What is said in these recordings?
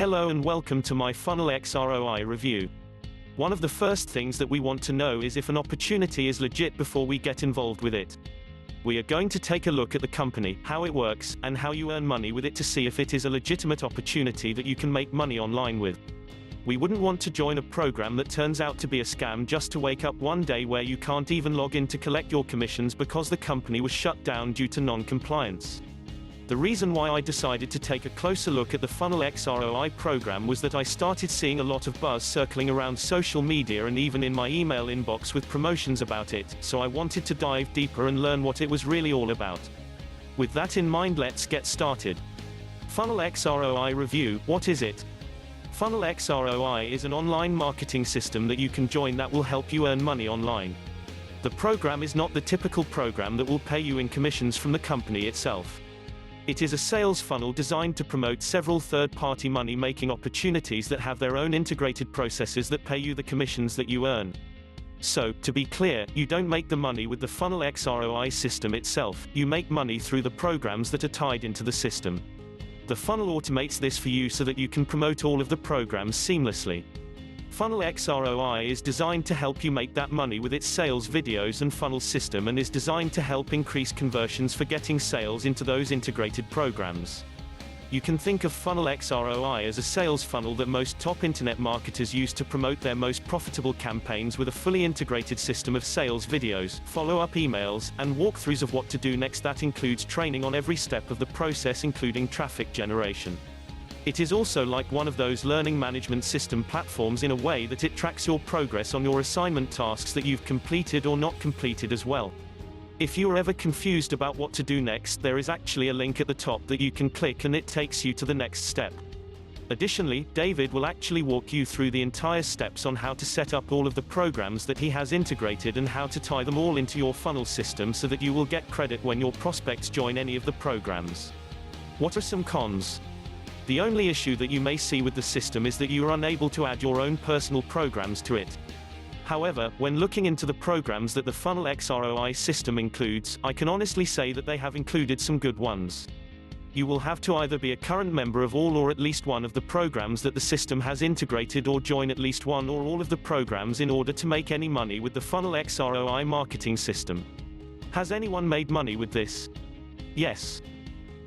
Hello and welcome to my Funnel X ROI review. One of the first things that we want to know is if an opportunity is legit before we get involved with it. We are going to take a look at the company, how it works, and how you earn money with it to see if it is a legitimate opportunity that you can make money online with. We wouldn't want to join a program that turns out to be a scam just to wake up one day where you can't even log in to collect your commissions because the company was shut down due to non-compliance. The reason why I decided to take a closer look at the Funnel X ROI program was that I started seeing a lot of buzz circling around social media and even in my email inbox with promotions about it, so I wanted to dive deeper and learn what it was really all about. With that in mind, let's get started. Funnel X ROI review, what is it? Funnel X ROI is an online marketing system that you can join that will help you earn money online. The program is not the typical program that will pay you in commissions from the company itself. It is a sales funnel designed to promote several third-party money-making opportunities that have their own integrated processes that pay you the commissions that you earn. So, to be clear, you don't make the money with the Funnel X ROI system itself, you make money through the programs that are tied into the system. The funnel automates this for you so that you can promote all of the programs seamlessly. Funnel X ROI is designed to help you make that money with its sales videos and funnel system and is designed to help increase conversions for getting sales into those integrated programs. You can think of Funnel X ROI as a sales funnel that most top internet marketers use to promote their most profitable campaigns with a fully integrated system of sales videos, follow-up emails, and walkthroughs of what to do next that includes training on every step of the process including traffic generation. It is also like one of those learning management system platforms in a way that it tracks your progress on your assignment tasks that you've completed or not completed as well. If you are ever confused about what to do next, there is actually a link at the top that you can click and it takes you to the next step. Additionally, David will actually walk you through the entire steps on how to set up all of the programs that he has integrated and how to tie them all into your funnel system so that you will get credit when your prospects join any of the programs. What are some cons? The only issue that you may see with the system is that you are unable to add your own personal programs to it. However, when looking into the programs that the Funnel X ROI system includes, I can honestly say that they have included some good ones. You will have to either be a current member of all or at least one of the programs that the system has integrated or join at least one or all of the programs in order to make any money with the Funnel X ROI marketing system. Has anyone made money with this? Yes.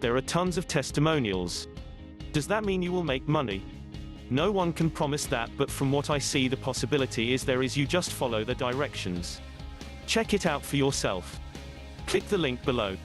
There are tons of testimonials. Does that mean you will make money? No one can promise that, but from what I see the possibility is there is. You just follow the directions. Check it out for yourself. Click the link below.